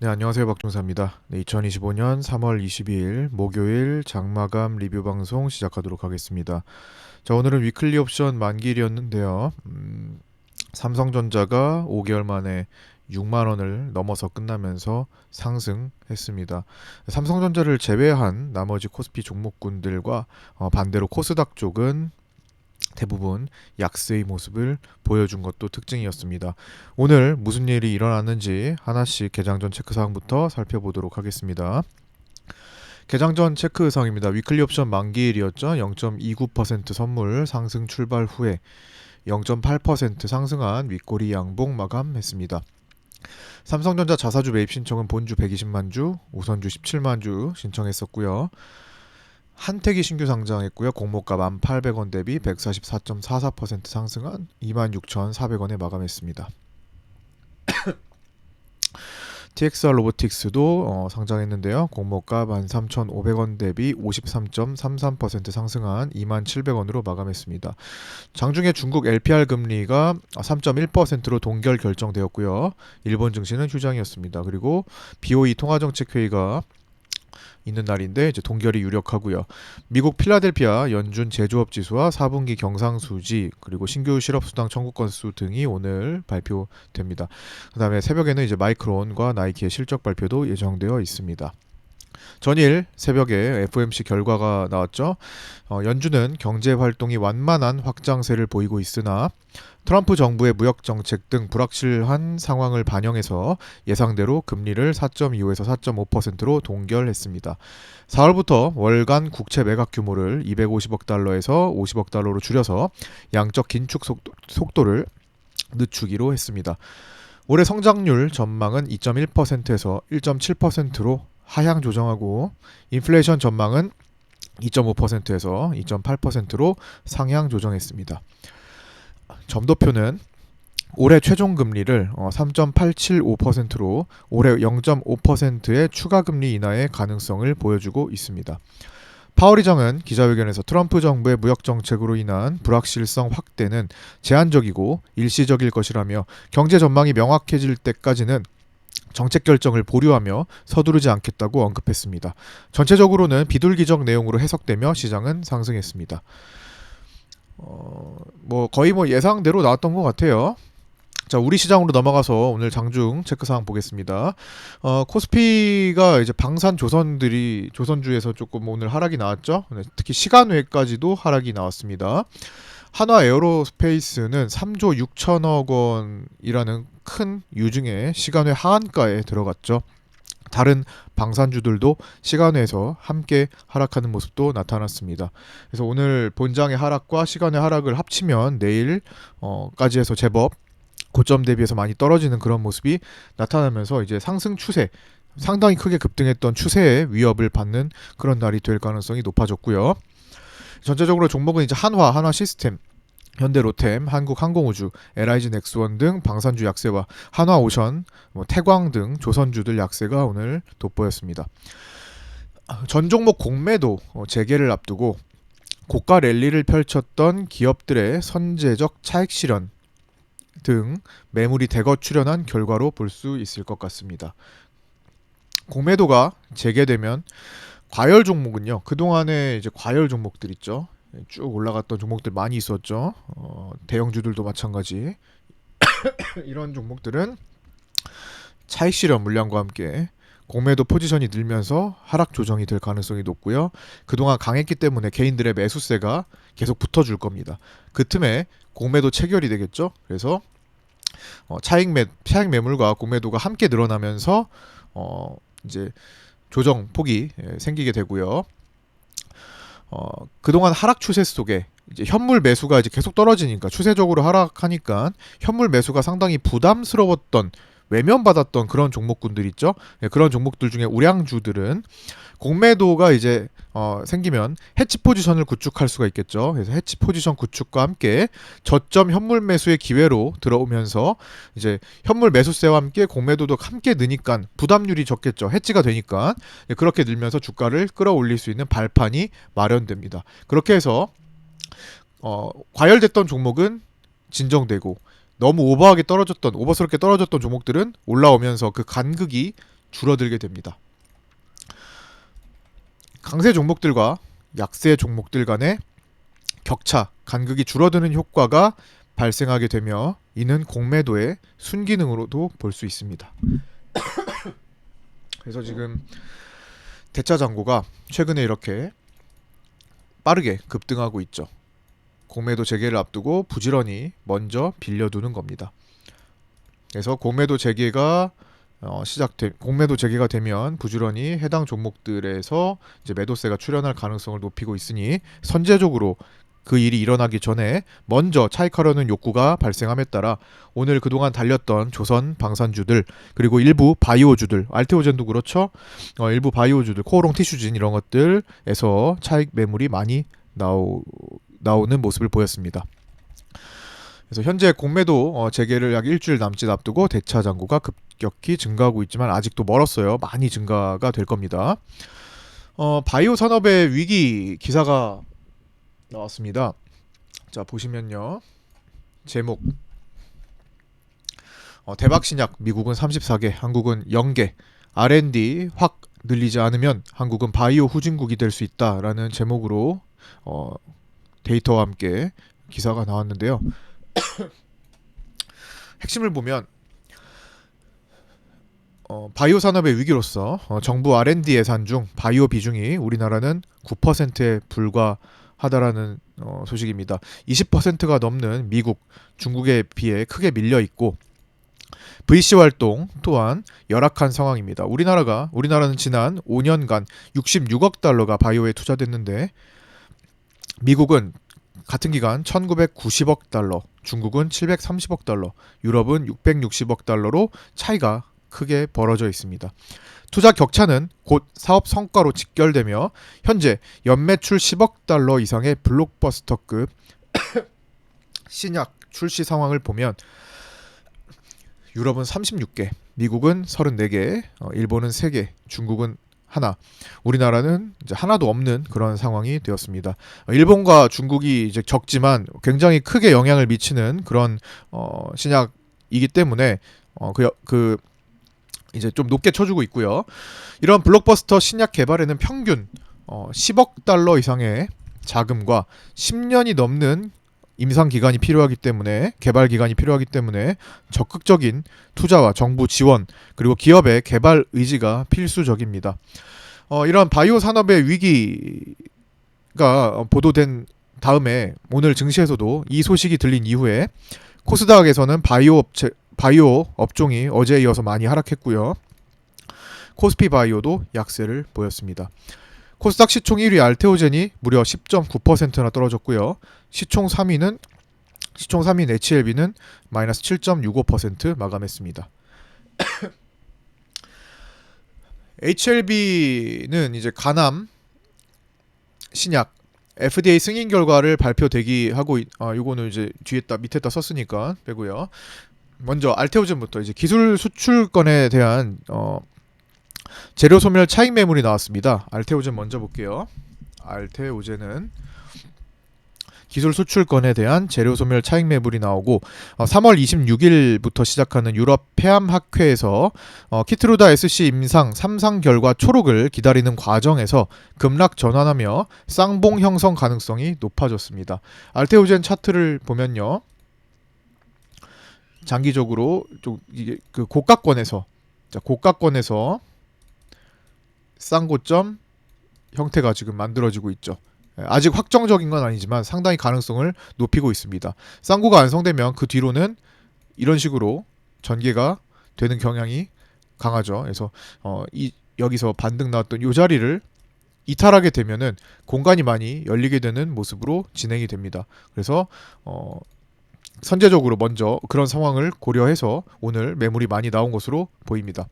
네, 안녕하세요. 박종사입니다. 네, 2025년 3월 22일 목요일 장마감 리뷰 방송 시작하도록 하겠습니다. 자, 오늘은 위클리 옵션 만기일이었는데요. 삼성전자가 5개월 만에 6만 원을 넘어서 끝나면서 상승했습니다. 삼성전자를 제외한 나머지 코스피 종목군들과 반대로 코스닥 쪽은 대부분 약세의 모습을 보여준 것도 특징이었습니다. 오늘 무슨 일이 일어났는지 하나씩 개장 전 체크 사항부터 살펴보도록 하겠습니다. 개장 전 체크 사항입니다. 위클리 옵션 만기일이었죠. 0.29% 선물 상승 출발 후에 0.8% 상승한 윗꼬리 양봉 마감했습니다. 삼성전자 자사주 매입 신청은 본주 120만 주, 우선주 17만 주 신청했었고요. 한택이 신규 상장했고요. 공모가 1,800원 대비 144.44% 상승한 26,400원에 마감했습니다. TXR 로보틱스도 상장했는데요. 공모가 13,500원 대비 53.33% 상승한 27,000원으로 마감했습니다. 장중에 중국 LPR 금리가 3.1%로 동결 결정되었고요. 일본 증시는 휴장이었습니다. 그리고 BOE 통화정책회의가 있는 날인데 이제 동결이 유력하고요. 미국 필라델피아 연준 제조업 지수와 4분기 경상수지 그리고 신규 실업수당 청구 건수 등이 오늘 발표됩니다. 그다음에 새벽에는 이제 마이크론과 나이키의 실적 발표도 예정되어 있습니다. 전일 새벽에 FOMC 결과가 나왔죠. 연준은 경제 활동이 완만한 확장세를 보이고 있으나 트럼프 정부의 무역 정책 등 불확실한 상황을 반영해서 예상대로 금리를 4.25에서 4.5%로 동결했습니다. 4월부터 월간 국채 매각 규모를 250억 달러에서 50억 달러로 줄여서 양적 긴축 속도를 늦추기로 했습니다. 올해 성장률 전망은 2.1%에서 1.7%로 하향 조정하고 인플레이션 전망은 2.5%에서 2.8%로 상향 조정했습니다. 점도표는 올해 최종 금리를 3.875%로 올해 0.5%의 추가 금리 인하의 가능성을 보여주고 있습니다. 파월 의장은 기자회견에서 트럼프 정부의 무역 정책으로 인한 불확실성 확대는 제한적이고 일시적일 것이라며 경제 전망이 명확해질 때까지는 정책 결정을 보류하며 서두르지 않겠다고 언급했습니다. 전체적으로는 비둘기적 내용으로 해석되며 시장은 상승했습니다. 거의 예상대로 나왔던 것 같아요. 자, 우리 시장으로 넘어가서 오늘 장중 체크사항 보겠습니다. 코스피가 이제 방산 조선주에서 조금 오늘 하락이 나왔죠. 특히 시간외까지도 하락이 나왔습니다. 한화 에어로스페이스는 3조 6천억 원이라는 큰 유증의 시간외 하한가에 들어갔죠. 다른 방산주들도 시간외에서 함께 하락하는 모습도 나타났습니다. 그래서 오늘 본장의 하락과 시간외 하락을 합치면 내일까지 해서 제법 고점 대비해서 많이 떨어지는 그런 모습이 나타나면서 이제 상승 추세 상당히 크게 급등했던 추세의 위협을 받는 그런 날이 될 가능성이 높아졌고요. 전체적으로 종목은 이제 한화 시스템, 현대로템, 한국항공우주, LIG 넥스원 등 방산주 약세와 한화오션, 태광 등 조선주들 약세가 오늘 돋보였습니다. 전 종목 공매도 재개를 앞두고 고가 랠리를 펼쳤던 기업들의 선제적 차익 실현 등 매물이 대거 출현한 결과로 볼 수 있을 것 같습니다. 공매도가 재개되면 과열 종목은요. 그동안에 이제 과열 종목들 있죠. 쭉 올라갔던 종목들 많이 있었죠. 대형주들도 마찬가지. 이런 종목들은 차익 실현 물량과 함께 공매도 포지션이 늘면서 하락 조정이 될 가능성이 높고요. 그동안 강했기 때문에 개인들의 매수세가 계속 붙어줄 겁니다. 그 틈에 공매도 체결이 되겠죠. 그래서 차익 매물과 공매도가 함께 늘어나면서 이제 조정 폭이 생기게 되고요. 그동안 하락 추세 속에 이제 현물 매수가 이제 계속 떨어지니까 추세적으로 하락하니까 현물 매수가 상당히 부담스러웠던 외면받았던 그런 종목군들 있죠. 그런 종목들 중에 우량주들은 공매도가 이제 생기면 해치 포지션을 구축할 수가 있겠죠. 그래서 해치 포지션 구축과 함께 저점 현물 매수의 기회로 들어오면서 이제 현물 매수세와 함께 공매도도 함께 느니까 부담률이 적겠죠. 해치가 되니까 그렇게 늘면서 주가를 끌어올릴 수 있는 발판이 마련됩니다. 그렇게 해서 과열됐던 종목은 진정되고 너무 오버스럽게 떨어졌던 종목들은 올라오면서 그 간극이 줄어들게 됩니다. 강세 종목들과 약세 종목들 간의 격차, 간극이 줄어드는 효과가 발생하게 되며 이는 공매도의 순기능으로도 볼 수 있습니다. 그래서 지금 대차장고가 최근에 이렇게 빠르게 급등하고 있죠. 공매도 재개를 앞두고 부지런히 먼저 빌려두는 겁니다. 그래서 공매도 재개가 공매도 재개가 되면 부지런히 해당 종목들에서 이제 매도세가 출현할 가능성을 높이고 있으니 선제적으로 그 일이 일어나기 전에 먼저 차익하려는 욕구가 발생함에 따라 오늘 그동안 달렸던 조선 방산주들 그리고 일부 바이오주들, 알테오젠도 그렇죠. 일부 바이오주들, 코오롱 티슈진 이런 것들에서 차익 매물이 많이 나오는 모습을 보였습니다. 그래서 현재 공매도 재개를 약 일주일 남짓 앞두고 대차장고가 급격히 증가하고 있지만 아직도 멀었어요. 많이 증가가 될 겁니다. 바이오 산업의 위기 기사가 나왔습니다. 자, 보시면요. 제목 대박 신약 미국은 34개, 한국은 0개. R&D 확 늘리지 않으면 한국은 바이오 후진국이 될 수 있다라는 제목으로 데이터와 함께 기사가 나왔는데요. 핵심을 보면 바이오 산업의 위기로서 정부 R&D 예산 중 바이오 비중이 우리나라는 9%에 불과하다라는 소식입니다. 20%가 넘는 미국, 중국에 비해 크게 밀려 있고 VC 활동 또한 열악한 상황입니다. 우리나라는 지난 5년간 66억 달러가 바이오에 투자됐는데 미국은 같은 기간 1990억 달러, 중국은 730억 달러, 유럽은 660억 달러로 차이가 크게 벌어져 있습니다. 투자 격차는 곧 사업 성과로 직결되며 현재 연매출 10억 달러 이상의 블록버스터급 신약 출시 상황을 보면 유럽은 36개, 미국은 34개, 일본은 3개, 중국은 하나, 우리나라는 이제 하나도 없는 그런 상황이 되었습니다. 일본과 중국이 이제 적지만 굉장히 크게 영향을 미치는 그런 신약이기 때문에 이제 좀 높게 쳐주고 있고요. 이런 블록버스터 신약 개발에는 평균 10억 달러 이상의 자금과 10년이 넘는 임상 기간이 필요하기 때문에 개발 기간이 필요하기 때문에 적극적인 투자와 정부 지원 그리고 기업의 개발 의지가 필수적입니다. 이런 바이오 산업의 위기가 보도된 다음에 오늘 증시에서도 이 소식이 들린 이후에 코스닥에서는 바이오 업종이 어제에 이어서 많이 하락했고요. 코스피 바이오도 약세를 보였습니다. 코스닥 시총 1위 알테오젠이 무려 10.9%나 떨어졌고요. 시총 3위인 HLB는 마이너스 7.65% 마감했습니다. HLB는 이제 간암 신약 FDA 승인 결과를 발표 대기하고 요거는 이제 밑에다 썼으니까 빼고요. 먼저 알테오젠부터 이제 기술 수출권에 대한 재료 소멸 차익 매물이 나왔습니다. 알테오젠 먼저 볼게요. 알테오젠은 기술 수출권에 대한 재료 소멸 차익 매물이 나오고 3월 26일부터 시작하는 유럽 폐암학회에서 키트루다 SC 임상 3상 결과 초록을 기다리는 과정에서 급락 전환하며 쌍봉 형성 가능성이 높아졌습니다. 알테오젠 차트를 보면요. 장기적으로 좀 이게 그 고가권에서 쌍고점 형태가 지금 만들어지고 있죠. 아직 확정적인 건 아니지만 상당히 가능성을 높이고 있습니다. 쌍고가 완성되면 그 뒤로는 이런 식으로 전개가 되는 경향이 강하죠. 그래서 여기서 반등 나왔던 이 자리를 이탈하게 되면은 공간이 많이 열리게 되는 모습으로 진행이 됩니다. 그래서 선제적으로 먼저 그런 상황을 고려해서 오늘 매물이 많이 나온 것으로 보입니다.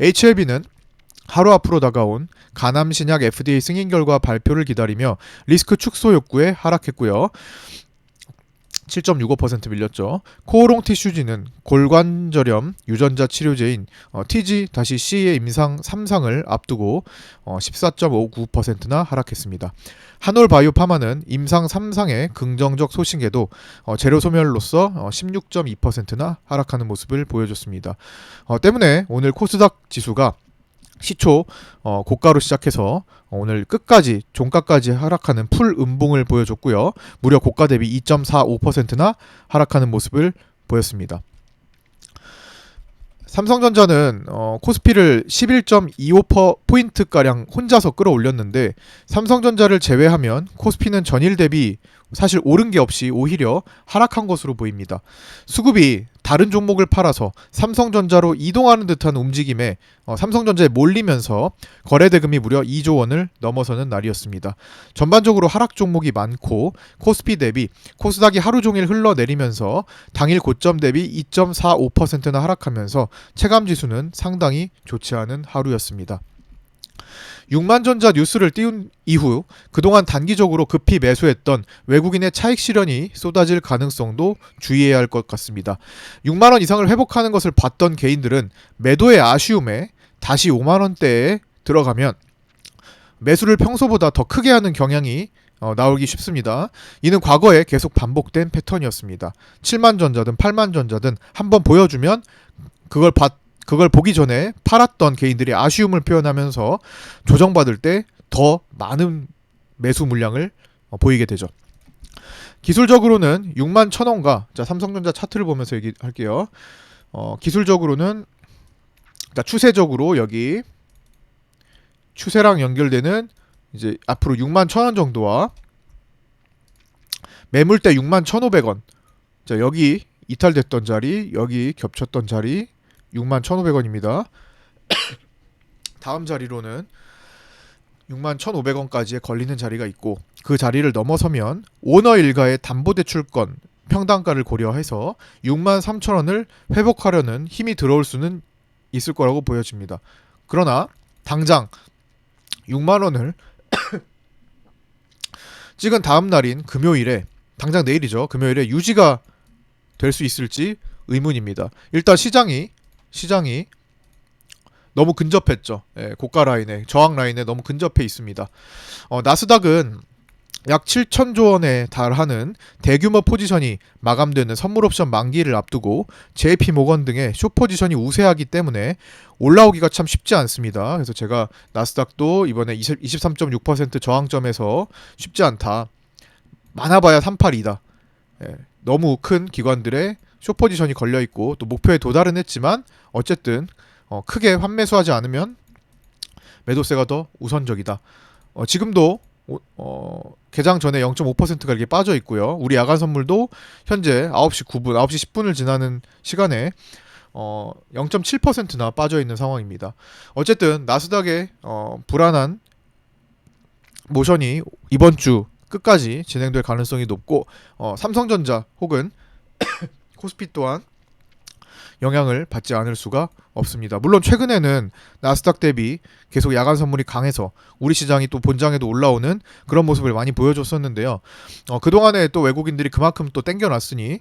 HLB는 하루 앞으로 다가온 간암 신약 FDA 승인 결과 발표를 기다리며 리스크 축소 욕구에 하락했고요. 7.65% 밀렸죠. 코오롱 티슈진은 골관절염 유전자 치료제인 TG-C의 임상 3상을 앞두고 14.59%나 하락했습니다. 한올바이오파마는 임상 3상의 긍정적 소식에도 재료 소멸로서 16.2%나 하락하는 모습을 보여줬습니다. 때문에 오늘 코스닥 지수가 시초 고가로 시작해서 오늘 끝까지 종가까지 하락하는 풀 음봉을 보여줬고요. 무려 고가 대비 2.45%나 하락하는 모습을 보였습니다. 삼성전자는 코스피를 11.25%포인트가량 혼자서 끌어올렸는데 삼성전자를 제외하면 코스피는 전일 대비 사실 오른 게 없이 오히려 하락한 것으로 보입니다. 수급이 다른 종목을 팔아서 삼성전자로 이동하는 듯한 움직임에 삼성전자에 몰리면서 거래대금이 무려 2조 원을 넘어서는 날이었습니다. 전반적으로 하락 종목이 많고 코스피 대비 코스닥이 하루 종일 흘러내리면서 당일 고점 대비 2.45%나 하락하면서 체감지수는 상당히 좋지 않은 하루였습니다. 6만전자 뉴스를 띄운 이후 그동안 단기적으로 급히 매수했던 외국인의 차익 실현이 쏟아질 가능성도 주의해야 할 것 같습니다. 6만원 이상을 회복하는 것을 봤던 개인들은 매도의 아쉬움에 다시 5만원대에 들어가면 매수를 평소보다 더 크게 하는 경향이 나오기 쉽습니다. 이는 과거에 계속 반복된 패턴이었습니다. 7만전자든 8만전자든 한번 보여주면 그걸 보기 전에 팔았던 개인들이 아쉬움을 표현하면서 조정받을 때 더 많은 매수 물량을 보이게 되죠. 기술적으로는 6만 1,000원과 삼성전자 차트를 보면서 얘기할게요. 기술적으로는 추세적으로 여기 추세랑 연결되는 이제 앞으로 6만 1,000원 정도와 매물대 6만 1,500원. 자, 여기 이탈됐던 자리, 여기 겹쳤던 자리 6만 1,500원입니다. 다음 자리로는 6만 1,500원까지에 걸리는 자리가 있고 그 자리를 넘어서면 오너 일가의 담보대출권 평단가를 고려해서 6만 3천원을 회복하려는 힘이 들어올 수는 있을 거라고 보여집니다. 그러나 당장 6만원을 찍은 다음 날인 금요일에 당장 내일이죠. 금요일에 유지가 될 수 있을지 의문입니다. 일단 시장이 너무 근접했죠. 고가 라인에 저항 라인에 너무 근접해 있습니다. 나스닥은 약 7천조 원에 달하는 대규모 포지션이 마감되는 선물 옵션 만기를 앞두고 JP 모건 등의 숏 포지션이 우세하기 때문에 올라오기가 참 쉽지 않습니다. 그래서 제가 나스닥도 이번에 23.6% 저항점에서 쉽지 않다. 많아봐야 382다. 너무 큰 기관들의 숏 포지션이 걸려 있고 또 목표에 도달은 했지만 어쨌든 크게 환매수하지 않으면 매도세가 더 우선적이다. 지금도 개장 전에 0.5%가 이렇게 빠져 있고요. 우리 야간 선물도 현재 9시 9분, 9시 10분을 지나는 시간에 0.7%나 빠져 있는 상황입니다. 어쨌든 나스닥의 불안한 모션이 이번 주 끝까지 진행될 가능성이 높고 삼성전자 혹은 코스피 또한 영향을 받지 않을 수가 없습니다. 물론 최근에는 나스닥 대비 계속 야간 선물이 강해서 우리 시장이 또 본장에도 올라오는 그런 모습을 많이 보여줬었는데요. 그동안에 또 외국인들이 그만큼 또 땡겨놨으니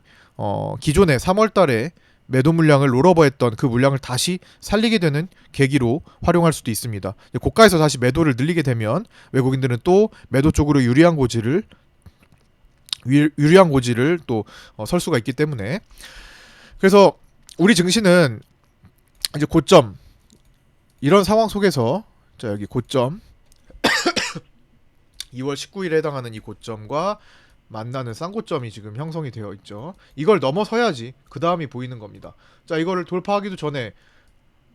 기존에 3월달에 매도 물량을 롤오버했던 그 물량을 다시 살리게 되는 계기로 활용할 수도 있습니다. 고가에서 다시 매도를 늘리게 되면 외국인들은 또 매도 쪽으로 유리한 고지를 또 설 수가 있기 때문에 그래서 우리 증시는 이제 고점 이런 상황 속에서 자 여기 고점 2월 19일에 해당하는 이 고점과 만나는 쌍고점이 지금 형성이 되어 있죠. 이걸 넘어서야지 그 다음이 보이는 겁니다. 자 이거를 돌파하기도 전에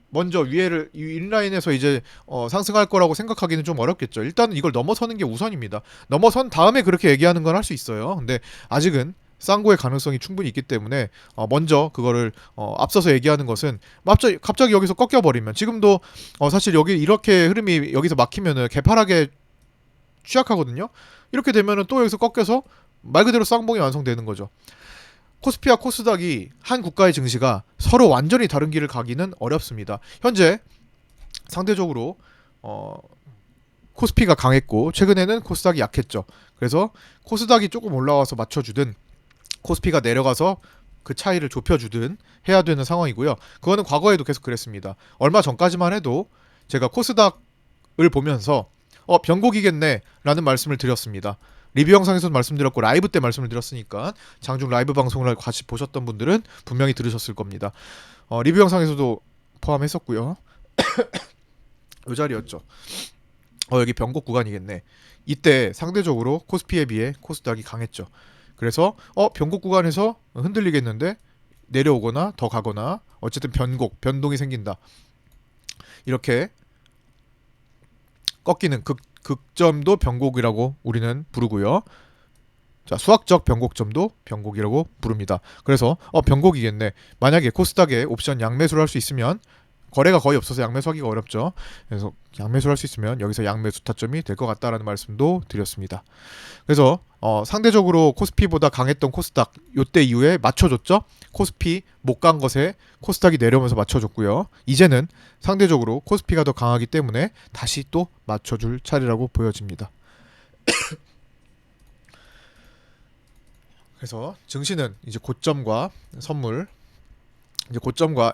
먼저 위에를 이 인라인에서 이제 상승할 거라고 생각하기는 좀 어렵겠죠. 일단은 이걸 넘어서는 게 우선입니다. 넘어선 다음에 그렇게 얘기하는 건 할 수 있어요. 근데 아직은 쌍고의 가능성이 충분히 있기 때문에 먼저 그거를 앞서서 얘기하는 것은 갑자기 여기서 꺾여버리면 지금도 사실 여기 이렇게 흐름이 여기서 막히면은 개파락에 취약하거든요. 이렇게 되면은 또 여기서 꺾여서 말 그대로 쌍봉이 완성되는 거죠. 코스피와 코스닥이 한 국가의 증시가 서로 완전히 다른 길을 가기는 어렵습니다. 현재 상대적으로 코스피가 강했고 최근에는 코스닥이 약했죠. 그래서 코스닥이 조금 올라와서 맞춰주든 코스피가 내려가서 그 차이를 좁혀주든 해야 되는 상황이고요. 그거는 과거에도 계속 그랬습니다. 얼마 전까지만 해도 제가 코스닥을 보면서 변곡이겠네 라는 말씀을 드렸습니다. 리뷰 영상에서도 말씀드렸고 라이브 때 말씀을 드렸으니까 장중 라이브 방송을 같이 보셨던 분들은 분명히 들으셨을 겁니다. 리뷰 영상에서도 포함했었고요. 이 자리였죠. 여기 변곡 구간이겠네. 이때 상대적으로 코스피에 비해 코스닥이 강했죠. 그래서 변곡 구간에서 흔들리겠는데 내려오거나 더 가거나 어쨌든 변동이 생긴다. 이렇게 꺾이는 극점도 변곡이라고 우리는 부르고요. 자, 수학적 변곡점도 변곡이라고 부릅니다. 그래서 변곡이겠네. 만약에 코스닥에 옵션 양매수를 할 수 있으면 거래가 거의 없어서 양매수하기가 어렵죠. 그래서 양매수를 할 수 있으면 여기서 양매수 타점이 될 것 같다라는 말씀도 드렸습니다. 그래서 상대적으로 코스피보다 강했던 코스닥 요때 이후에 맞춰줬죠. 코스피 못 간 것에 코스닥이 내려오면서 맞춰줬고요. 이제는 상대적으로 코스피가 더 강하기 때문에 다시 또 맞춰줄 차례라고 보여집니다. 그래서 증시는 이제 고점과 선물, 이제 고점과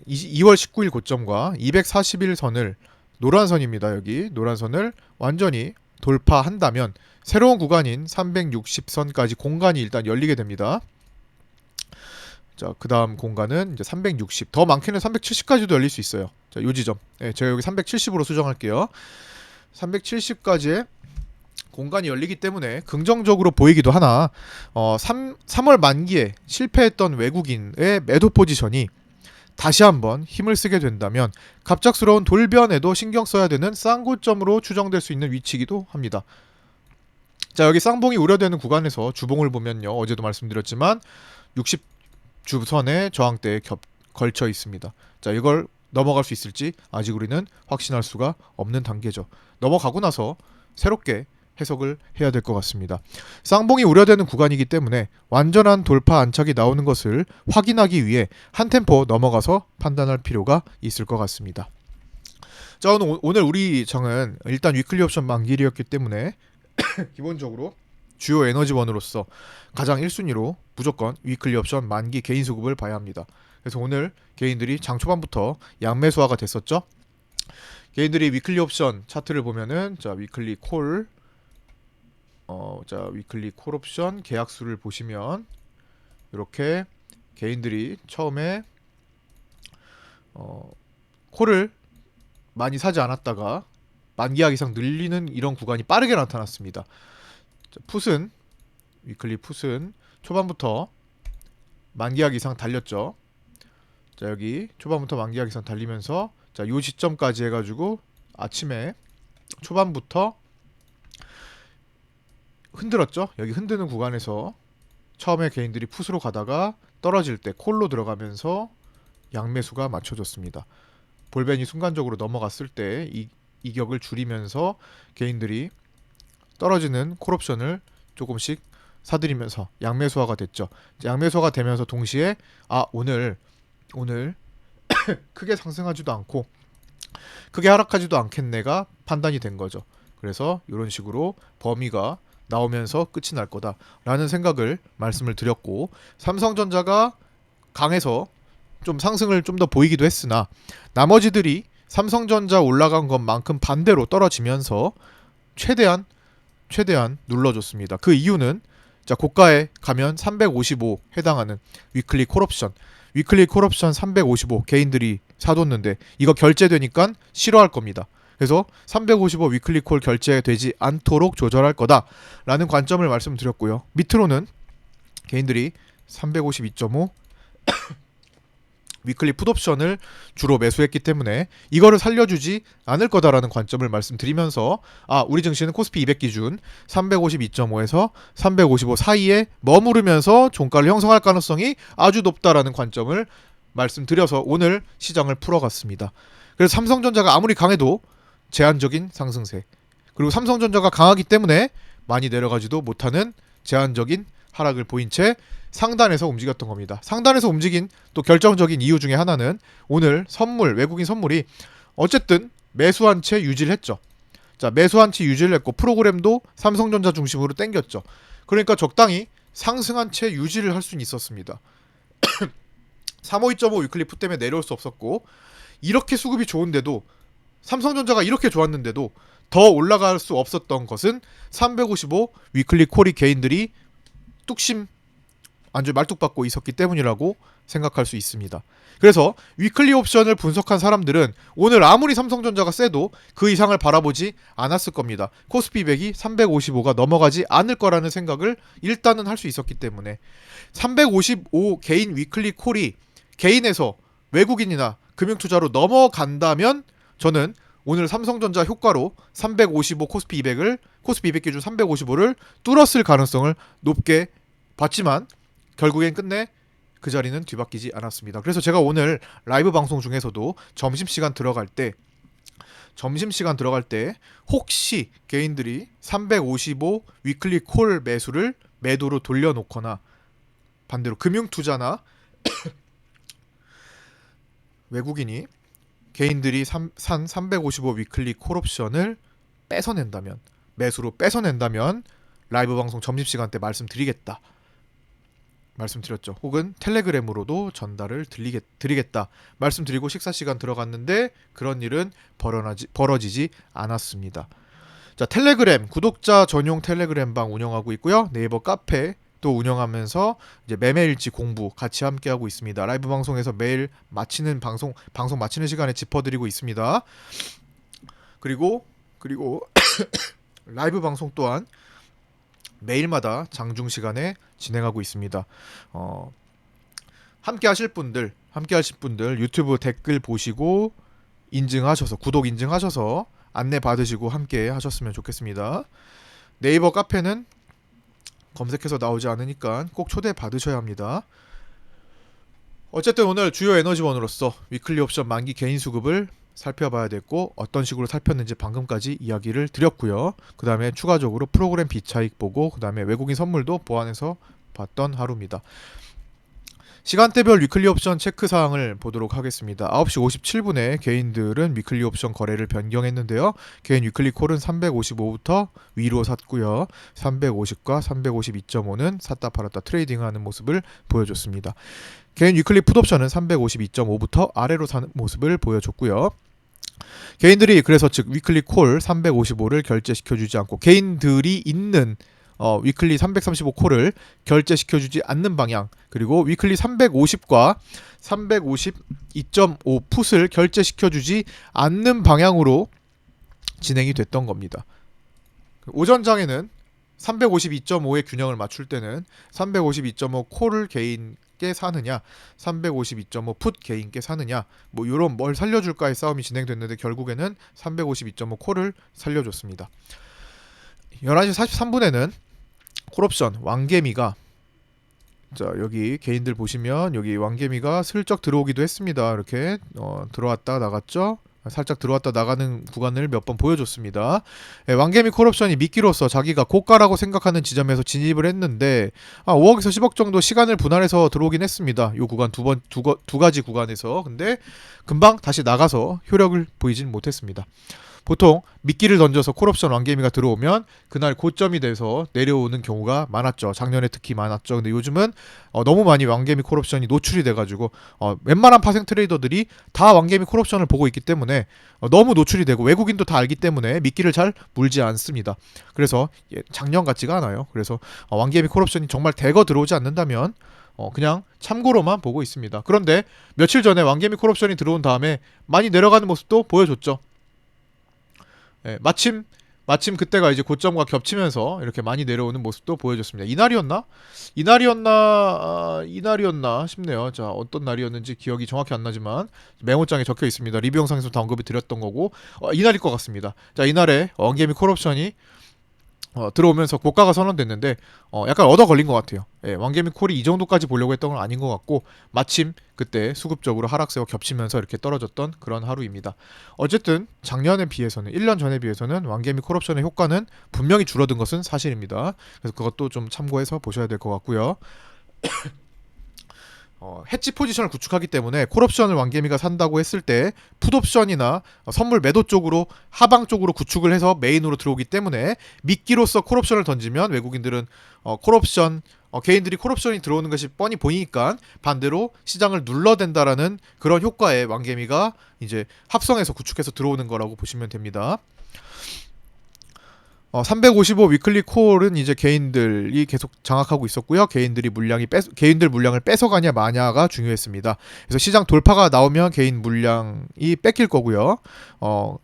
2월 19일 고점과 241선을 노란 선입니다. 여기 노란 선을 완전히 돌파한다면 새로운 구간인 360선까지 공간이 일단 열리게 됩니다. 자, 그 다음 공간은 이제 360, 더 많게는 370까지도 열릴 수 있어요. 자, 요 지점. 네, 제가 여기 370으로 수정할게요. 370까지의 공간이 열리기 때문에 긍정적으로 보이기도 하나 3월 말기에 실패했던 외국인의 매도 포지션이 다시 한번 힘을 쓰게 된다면 갑작스러운 돌변에도 신경 써야 되는 쌍고점으로 추정될 수 있는 위치이기도 합니다. 자, 여기 쌍봉이 우려되는 구간에서 주봉을 보면요, 어제도 말씀드렸지만 60주선의 저항대에 걸쳐 있습니다. 자, 이걸 넘어갈 수 있을지 아직 우리는 확신할 수가 없는 단계죠. 넘어가고 나서 새롭게 해석을 해야 될 것 같습니다. 쌍봉이 우려되는 구간이기 때문에 완전한 돌파 안착이 나오는 것을 확인하기 위해 한 템포 넘어가서 판단할 필요가 있을 것 같습니다. 자, 오늘 우리 장은 일단 위클리 옵션 만기일이었기 때문에 기본적으로 주요 에너지원으로서 가장 1순위로 무조건 위클리 옵션 만기 개인 수급을 봐야 합니다. 그래서 오늘 개인들이 장 초반부터 양매수화가 됐었죠. 개인들이 위클리 옵션 차트를 보면은 자, 위클리 콜 위클리 콜 옵션 계약수를 보시면 이렇게 개인들이 처음에 콜을 많이 사지 않았다가 만기약 이상 늘리는 이런 구간이 빠르게 나타났습니다. 자, 풋은 위클리 풋은 초반부터 만기약 이상 달렸죠. 자, 여기 초반부터 만기약 이상 달리면서 자, 요 시점까지 해가지고 아침에 초반부터 흔들었죠. 여기 흔드는 구간에서 처음에 개인들이 풋으로 가다가 떨어질 때 콜로 들어가면서 양매수가 맞춰졌습니다. 볼벤이 순간적으로 넘어갔을 때 이격을 줄이면서 개인들이 떨어지는 콜옵션을 조금씩 사들이면서 양매수화가 됐죠. 양매수화가 되면서 동시에 오늘 크게 상승하지도 않고 크게 하락하지도 않겠네가 판단이 된 거죠. 그래서 이런 식으로 범위가 나오면서 끝이 날 거다라는 생각을 말씀을 드렸고, 삼성전자가 강해서 좀 상승을 좀 더 보이기도 했으나 나머지들이 삼성전자 올라간 것만큼 반대로 떨어지면서 최대한 눌러줬습니다. 그 이유는 자, 고가에 가면 355 해당하는 위클리 콜옵션 355 개인들이 사뒀는데 이거 결제되니까 싫어할 겁니다. 그래서 355 위클리 콜 결제되지 않도록 조절할 거다라는 관점을 말씀드렸고요. 밑으로는 개인들이 352.5 위클리 풋옵션을 주로 매수했기 때문에 이거를 살려주지 않을 거다라는 관점을 말씀드리면서 우리 증시는 코스피 200 기준 352.5에서 355 사이에 머무르면서 종가를 형성할 가능성이 아주 높다라는 관점을 말씀드려서 오늘 시장을 풀어갔습니다. 그래서 삼성전자가 아무리 강해도 제한적인 상승세, 그리고 삼성전자가 강하기 때문에 많이 내려가지도 못하는 제한적인 하락을 보인 채 상단에서 움직였던 겁니다. 상단에서 움직인 또 결정적인 이유 중에 하나는 오늘 외국인 선물이 어쨌든 매수한 채 유지를 했죠. 자, 매수한 채 유지를 했고 프로그램도 삼성전자 중심으로 땡겼죠. 그러니까 적당히 상승한 채 유지를 할 수는 있었습니다. 352.5 위클리 풋 때문에 내려올 수 없었고, 이렇게 수급이 좋은데도 삼성전자가 이렇게 좋았는데도 더 올라갈 수 없었던 것은 355 위클리 콜이 개인들이 뚝심 안주에 말뚝박고 있었기 때문이라고 생각할 수 있습니다. 그래서 위클리 옵션을 분석한 사람들은 오늘 아무리 삼성전자가 세도 그 이상을 바라보지 않았을 겁니다. 코스피 200이 355가 넘어가지 않을 거라는 생각을 일단은 할 수 있었기 때문에 355 개인 위클리 콜이 개인에서 외국인이나 금융투자로 넘어간다면 저는 오늘 삼성전자 효과로 355 코스피 200을 코스피 200 기준 355를 뚫었을 가능성을 높게 봤지만 결국엔 끝내 그 자리는 뒤바뀌지 않았습니다. 그래서 제가 오늘 라이브 방송 중에서도 점심시간 들어갈 때 혹시 개인들이 355 위클리 콜 매수를 매도로 돌려놓거나 반대로 금융투자나 외국인이 개인들이 산 355 위클리 콜 옵션을 뺏어낸다면 매수로 뺏어낸다면 라이브 방송 점심시간 때 말씀드렸죠. 혹은 텔레그램으로도 전달을 드리겠다 말씀드리고 식사시간 들어갔는데 그런 일은 벌어지지 않았습니다. 자, 텔레그램 구독자 전용 텔레그램방 운영하고 있고요. 네이버 카페 또 운영하면서 이제 매매일지 공부 같이 함께하고 있습니다. 라이브 방송에서 매일 마치는 방송 마치는 시간에 짚어드리고 있습니다. 그리고 라이브 방송 또한 매일마다 장중 시간에 진행하고 있습니다. 함께 하실 분들 유튜브 댓글 보시고 인증하셔서 구독 인증하셔서 안내 받으시고 함께 하셨으면 좋겠습니다. 네이버 카페는 검색해서 나오지 않으니까 꼭 초대 받으셔야 합니다. 어쨌든 오늘 주요 에너지원으로서 위클리 옵션 만기 개인 수급을 살펴봐야 됐고 어떤 식으로 살폈는지 방금까지 이야기를 드렸고요. 그 다음에 추가적으로 프로그램 비차익 보고 그 다음에 외국인 선물도 보완해서 봤던 하루입니다. 시간대별 위클리 옵션 체크사항을 보도록 하겠습니다. 9시 57분에 개인들은 위클리 옵션 거래를 변경했는데요. 개인 위클리 콜은 355부터 위로 샀고요. 350과 352.5는 샀다 팔았다 트레이딩하는 모습을 보여줬습니다. 개인 위클리 풋옵션은 352.5부터 아래로 사는 모습을 보여줬고요. 개인들이 그래서 즉 위클리 콜 355를 결제시켜주지 않고 개인들이 있는 위클리 335 콜을 결제시켜주지 않는 방향 그리고 위클리 350과 352.5 풋을 결제시켜주지 않는 방향으로 진행이 됐던 겁니다. 오전장에는 352.5의 균형을 맞출 때는 352.5 콜을 개인께 사느냐 352.5 풋 개인께 사느냐 뭐 이런 뭘 살려줄까의 싸움이 진행됐는데 결국에는 352.5 콜을 살려줬습니다. 11시 43분에는 콜옵션 왕개미가 자 여기 개인들 보시면 여기 왕개미가 슬쩍 들어오기도 했습니다. 이렇게 들어왔다 나갔죠. 살짝 들어왔다 나가는 구간을 몇 번 보여줬습니다. 왕개미 콜옵션이 미끼로서 자기가 고가라고 생각하는 지점에서 진입을 했는데 5억에서 10억 정도 시간을 분할해서 들어오긴 했습니다. 이 구간 두 가지 구간에서 근데 금방 다시 나가서 효력을 보이진 못했습니다. 보통 미끼를 던져서 콜옵션 왕개미가 들어오면 그날 고점이 돼서 내려오는 경우가 많았죠. 작년에 특히 많았죠. 근데 요즘은 너무 많이 왕개미 콜옵션이 노출이 돼가지고 웬만한 파생 트레이더들이 다 왕개미 콜옵션을 보고 있기 때문에 너무 노출이 되고 외국인도 다 알기 때문에 미끼를 잘 물지 않습니다. 그래서 작년 같지가 않아요. 그래서 왕개미 콜옵션이 정말 대거 들어오지 않는다면 그냥 참고로만 보고 있습니다. 그런데 며칠 전에 왕개미 콜옵션이 들어온 다음에 많이 내려가는 모습도 보여줬죠. 마침 그때가 이제 고점과 겹치면서 이렇게 많이 내려오는 모습도 보여줬습니다. 이날이었나 싶네요. 자, 어떤 날이었는지 기억이 정확히 안 나지만 메모장에 적혀 있습니다. 리뷰 영상에서도 언급이 드렸던 거고 이날일 것 같습니다. 자, 이날에 왕개미 콜옵션이 들어오면서 고가가 선언됐는데 약간 얻어 걸린 것 같아요. 왕개미 콜이 이 정도까지 보려고 했던 건 아닌 것 같고 마침 그때 수급적으로 하락세와 겹치면서 이렇게 떨어졌던 그런 하루입니다. 어쨌든 작년에 비해서는 1년 전에 비해서는 왕개미 콜옵션의 효과는 분명히 줄어든 것은 사실입니다. 그래서 그것도 좀 참고해서 보셔야 될 것 같고요. 해치 포지션을 구축하기 때문에 콜옵션을 왕개미가 산다고 했을 때 풋옵션이나 선물 매도 쪽으로 하방 쪽으로 구축을 해서 메인으로 들어오기 때문에 미끼로서 콜옵션을 던지면 외국인들은 콜옵션 개인들이 콜옵션이 들어오는 것이 뻔히 보이니까 반대로 시장을 눌러댄다라는 그런 효과에 왕개미가 이제 합성해서 구축해서 들어오는 거라고 보시면 됩니다. 355 위클리 콜은 이제 개인들이 계속 장악하고 있었고요. 개인들 물량을 뺏어가냐 마냐가 중요했습니다. 그래서 시장 돌파가 나오면 개인 물량이 뺏길 거고요.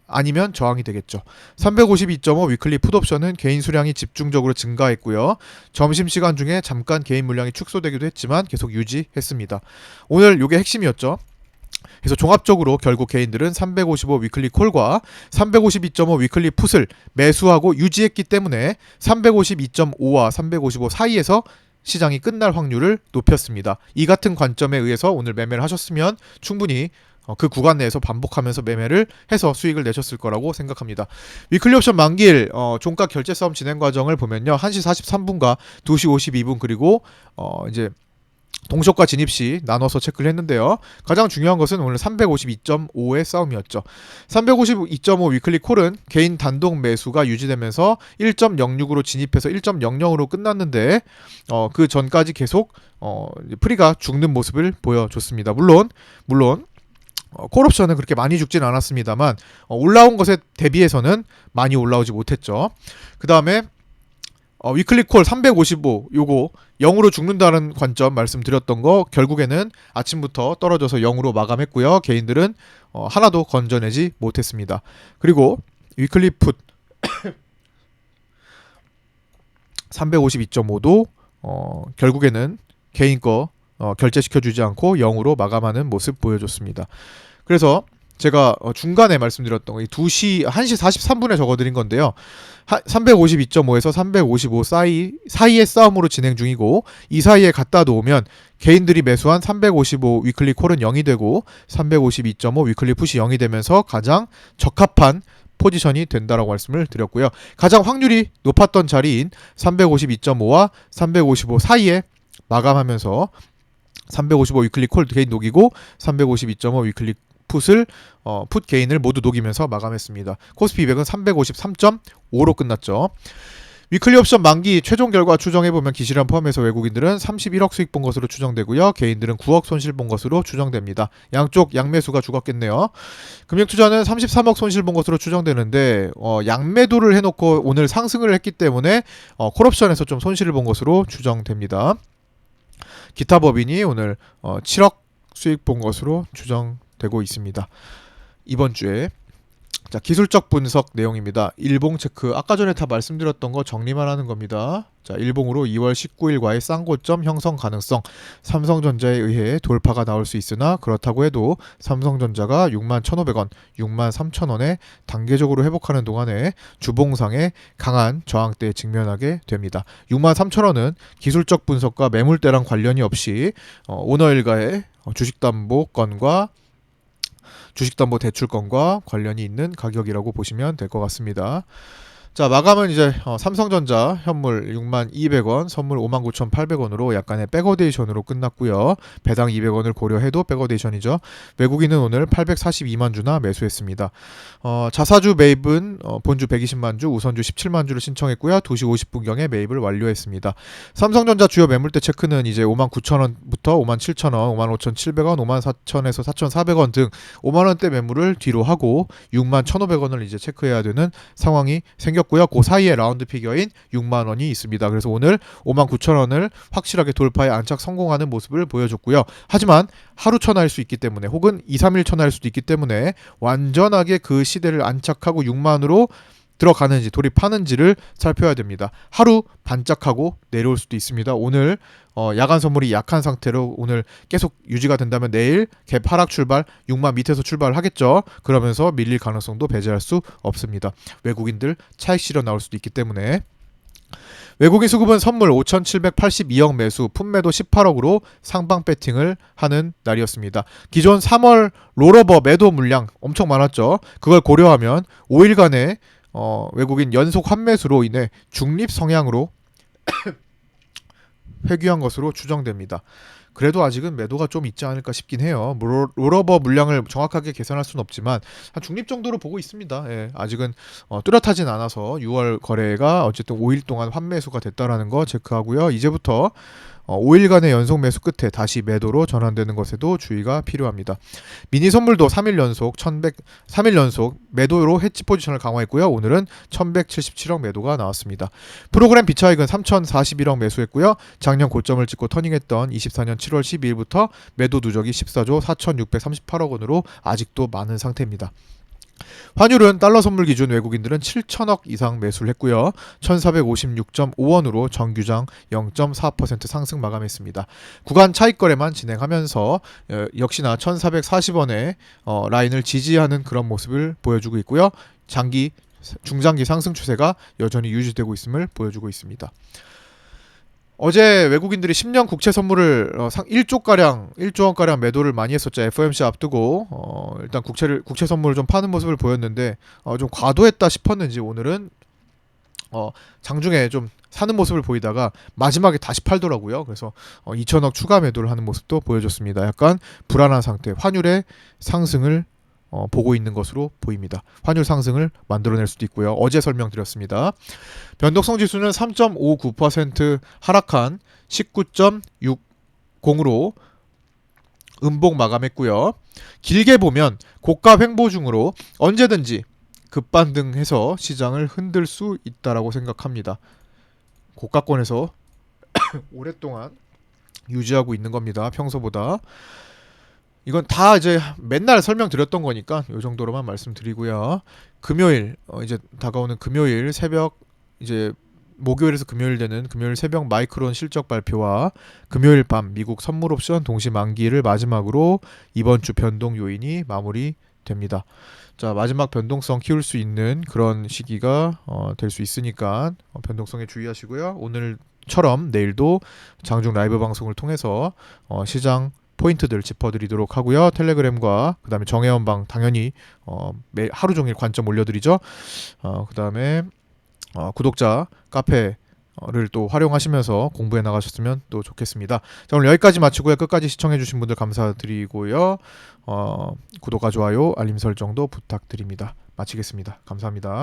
아니면 저항이 되겠죠. 352.5 위클리 풋옵션은 개인 수량이 집중적으로 증가했고요. 점심시간 중에 잠깐 개인 물량이 축소되기도 했지만 계속 유지했습니다. 오늘 이게 핵심이었죠. 그래서 종합적으로 결국 개인들은 355 위클리 콜과 352.5 위클리 풋을 매수하고 유지했기 때문에 352.5와 355 사이에서 시장이 끝날 확률을 높였습니다. 이 같은 관점에 의해서 오늘 매매를 하셨으면 충분히 그 구간 내에서 반복하면서 매매를 해서 수익을 내셨을 거라고 생각합니다. 위클리 옵션 만기일 종가 결제 싸움 진행 과정을 보면요. 1시 43분과 2시 52분 그리고 이제 동시효과 진입 시 나눠서 체크를 했는데요. 가장 중요한 것은 오늘 352.5의 싸움이었죠. 352.5 위클리 콜은 개인 단독 매수가 유지되면서 1.06으로 진입해서 1.00으로 끝났는데 그 전까지 계속 프리가 죽는 모습을 보여줬습니다. 물론 콜옵션은 그렇게 많이 죽진 않았습니다만 올라온 것에 대비해서는 많이 올라오지 못했죠. 그 다음에 위클리 콜 355 요거 0으로 죽는다는 관점 말씀드렸던 거 결국에는 아침부터 떨어져서 0으로 마감했고요. 개인들은 하나도 건져내지 못했습니다. 그리고 위클리 풋 352.5도 결국에는 개인 거 결제시켜주지 않고 0으로 마감하는 모습 보여줬습니다. 그래서 제가 중간에 말씀드렸던 거 1시 43분에 적어드린 건데요. 352.5에서 355 사이의 싸움으로 진행 중이고 이 사이에 갖다 놓으면 개인들이 매수한 355 위클리 콜은 0이 되고 352.5 위클리 풋이 0이 되면서 가장 적합한 포지션이 된다라고 말씀을 드렸고요. 가장 확률이 높았던 자리인 352.5와 355 사이에 마감하면서 355 위클리 콜 개인 녹이고 352.5 위클리 풋을 풋 개인을 모두 녹이면서 마감했습니다. 코스피 200은 353.5로 끝났죠. 위클리 옵션 만기 최종 결과 추정해보면 기실현 포함해서 외국인들은 31억 수익 본 것으로 추정되고요. 개인들은 9억 손실 본 것으로 추정됩니다. 양쪽 양매수가 죽었겠네요. 금융투자는 33억 손실 본 것으로 추정되는데 양매도를 해놓고 오늘 상승을 했기 때문에 콜옵션에서 좀 손실을 본 것으로 추정됩니다. 기타 법인이 오늘 7억 수익 본 것으로 추정되고 있습니다. 이번 주에 자, 기술적 분석 내용입니다. 일봉 체크. 아까 전에 다 말씀드렸던 거 정리만 하는 겁니다. 자, 일봉으로 2월 19일과의 쌍고점 형성 가능성. 삼성전자에 의해 돌파가 나올 수 있으나 그렇다고 해도 삼성전자가 61,500원, 63,000원에 단계적으로 회복하는 동안에 주봉상에 강한 저항대에 직면하게 됩니다. 63,000원은 기술적 분석과 매물대랑 관련이 없이 오너일가의 주식담보대출권과 관련이 있는 가격이라고 보시면 될 것 같습니다. 자, 마감은 이제 삼성전자 현물 62,200원, 선물 59,800원으로 약간의 백어데이션으로 끝났고요. 배당 200원을 고려해도 백어데이션이죠. 외국인은 오늘 842만 주나 매수했습니다. 자사주 매입은 본주 120만 주, 우선주 17만 주를 신청했고요. 2시 50분경에 매입을 완료했습니다. 삼성전자 주요 매물대 체크는 이제 59,000원부터 57,000원, 55,700원, 54,000원에서 4,400원 등 5만원대 매물을 뒤로 하고 61,500원을 이제 체크해야 되는 상황이 생겼고요. 그 사이에 라운드 피겨인 6만 원이 있습니다. 그래서 오늘 59,000원을 확실하게 돌파에 안착 성공하는 모습을 보여줬고요. 하지만 하루 천하일 수 있기 때문에 혹은 2, 3일 천하일 수도 있기 때문에 완전하게 그 시대를 안착하고 6만으로 들어가는지 돌입하는지를 살펴야 됩니다. 하루 반짝하고 내려올 수도 있습니다. 오늘 야간 선물이 약한 상태로 오늘 계속 유지가 된다면 내일 갭 하락 출발 6만 밑에서 출발을 하겠죠. 그러면서 밀릴 가능성도 배제할 수 없습니다. 외국인들 차익 실현 나올 수도 있기 때문에 외국인 수급은 선물 5,782억 매수, 풋매도 18억으로 상방 배팅을 하는 날이었습니다. 기존 3월 롤오버 매도 물량 엄청 많았죠. 그걸 고려하면 5일간의 외국인 연속 환매수로 인해 중립 성향으로 회귀한 것으로 추정됩니다. 그래도 아직은 매도가 좀 있지 않을까 싶긴 해요. 롤오버 물량을 정확하게 계산할 수는 없지만 한 중립 정도로 보고 있습니다. 예, 아직은 뚜렷하진 않아서 6월 거래가 어쨌든 5일 동안 환매수가 됐다라는 거 체크하고요. 이제부터 5일간의 연속 매수 끝에 다시 매도로 전환되는 것에도 주의가 필요합니다. 미니 선물도 3일 연속 매도로 해치 포지션을 강화했고요. 오늘은 1177억 매도가 나왔습니다. 프로그램 비차익은 3041억 매수했고요. 작년 고점을 찍고 터닝했던 24년 7월 12일부터 매도 누적이 14조 4638억 원으로 아직도 많은 상태입니다. 환율은 달러 선물 기준 외국인들은 7천억 이상 매수를 했고요. 1456.5원으로 정규장 0.4% 상승 마감했습니다. 구간 차익 거래만 진행하면서 역시나 1440원의 라인을 지지하는 그런 모습을 보여주고 있고요. 중장기 상승 추세가 여전히 유지되고 있음을 보여주고 있습니다. 어제 외국인들이 10년 국채 선물을 1조 원가량 매도를 많이 했었죠. FOMC 앞두고 일단 국채 선물을 좀 파는 모습을 보였는데 좀 과도했다 싶었는지 오늘은 장중에 좀 사는 모습을 보이다가 마지막에 다시 팔더라고요. 그래서 2천억 추가 매도를 하는 모습도 보여줬습니다. 약간 불안한 상태, 환율의 상승을 보고 있는 것으로 보입니다. 환율 상승을 만들어낼 수도 있고요. 어제 설명드렸습니다. 변동성 지수는 3.59% 하락한 19.60으로 음봉 마감했고요. 길게 보면 고가 횡보 중으로 언제든지 급반등해서 시장을 흔들 수 있다라고 생각합니다. 고가권에서 오랫동안 유지하고 있는 겁니다. 평소보다. 이건 다 이제 맨날 설명드렸던 거니까 이 정도로만 말씀드리고요. 금요일 이제 다가오는 금요일 새벽 이제 목요일에서 금요일 되는 금요일 새벽 마이크론 실적 발표와 금요일 밤 미국 선물 옵션 동시 만기를 마지막으로 이번 주 변동 요인이 마무리됩니다. 자, 마지막 변동성 키울 수 있는 그런 시기가 될 수 있으니까 변동성에 주의하시고요. 오늘처럼 내일도 장중 라이브 방송을 통해서 시장 포인트들 짚어드리도록 하고요. 텔레그램과 그 다음에 정혜원방 당연히 하루 종일 관점 올려드리죠. 그 다음에 구독자 카페를 또 활용하시면서 공부해 나가셨으면 또 좋겠습니다. 자, 오늘 여기까지 마치고요. 끝까지 시청해주신 분들 감사드리고요. 구독과 좋아요, 알림 설정도 부탁드립니다. 마치겠습니다. 감사합니다.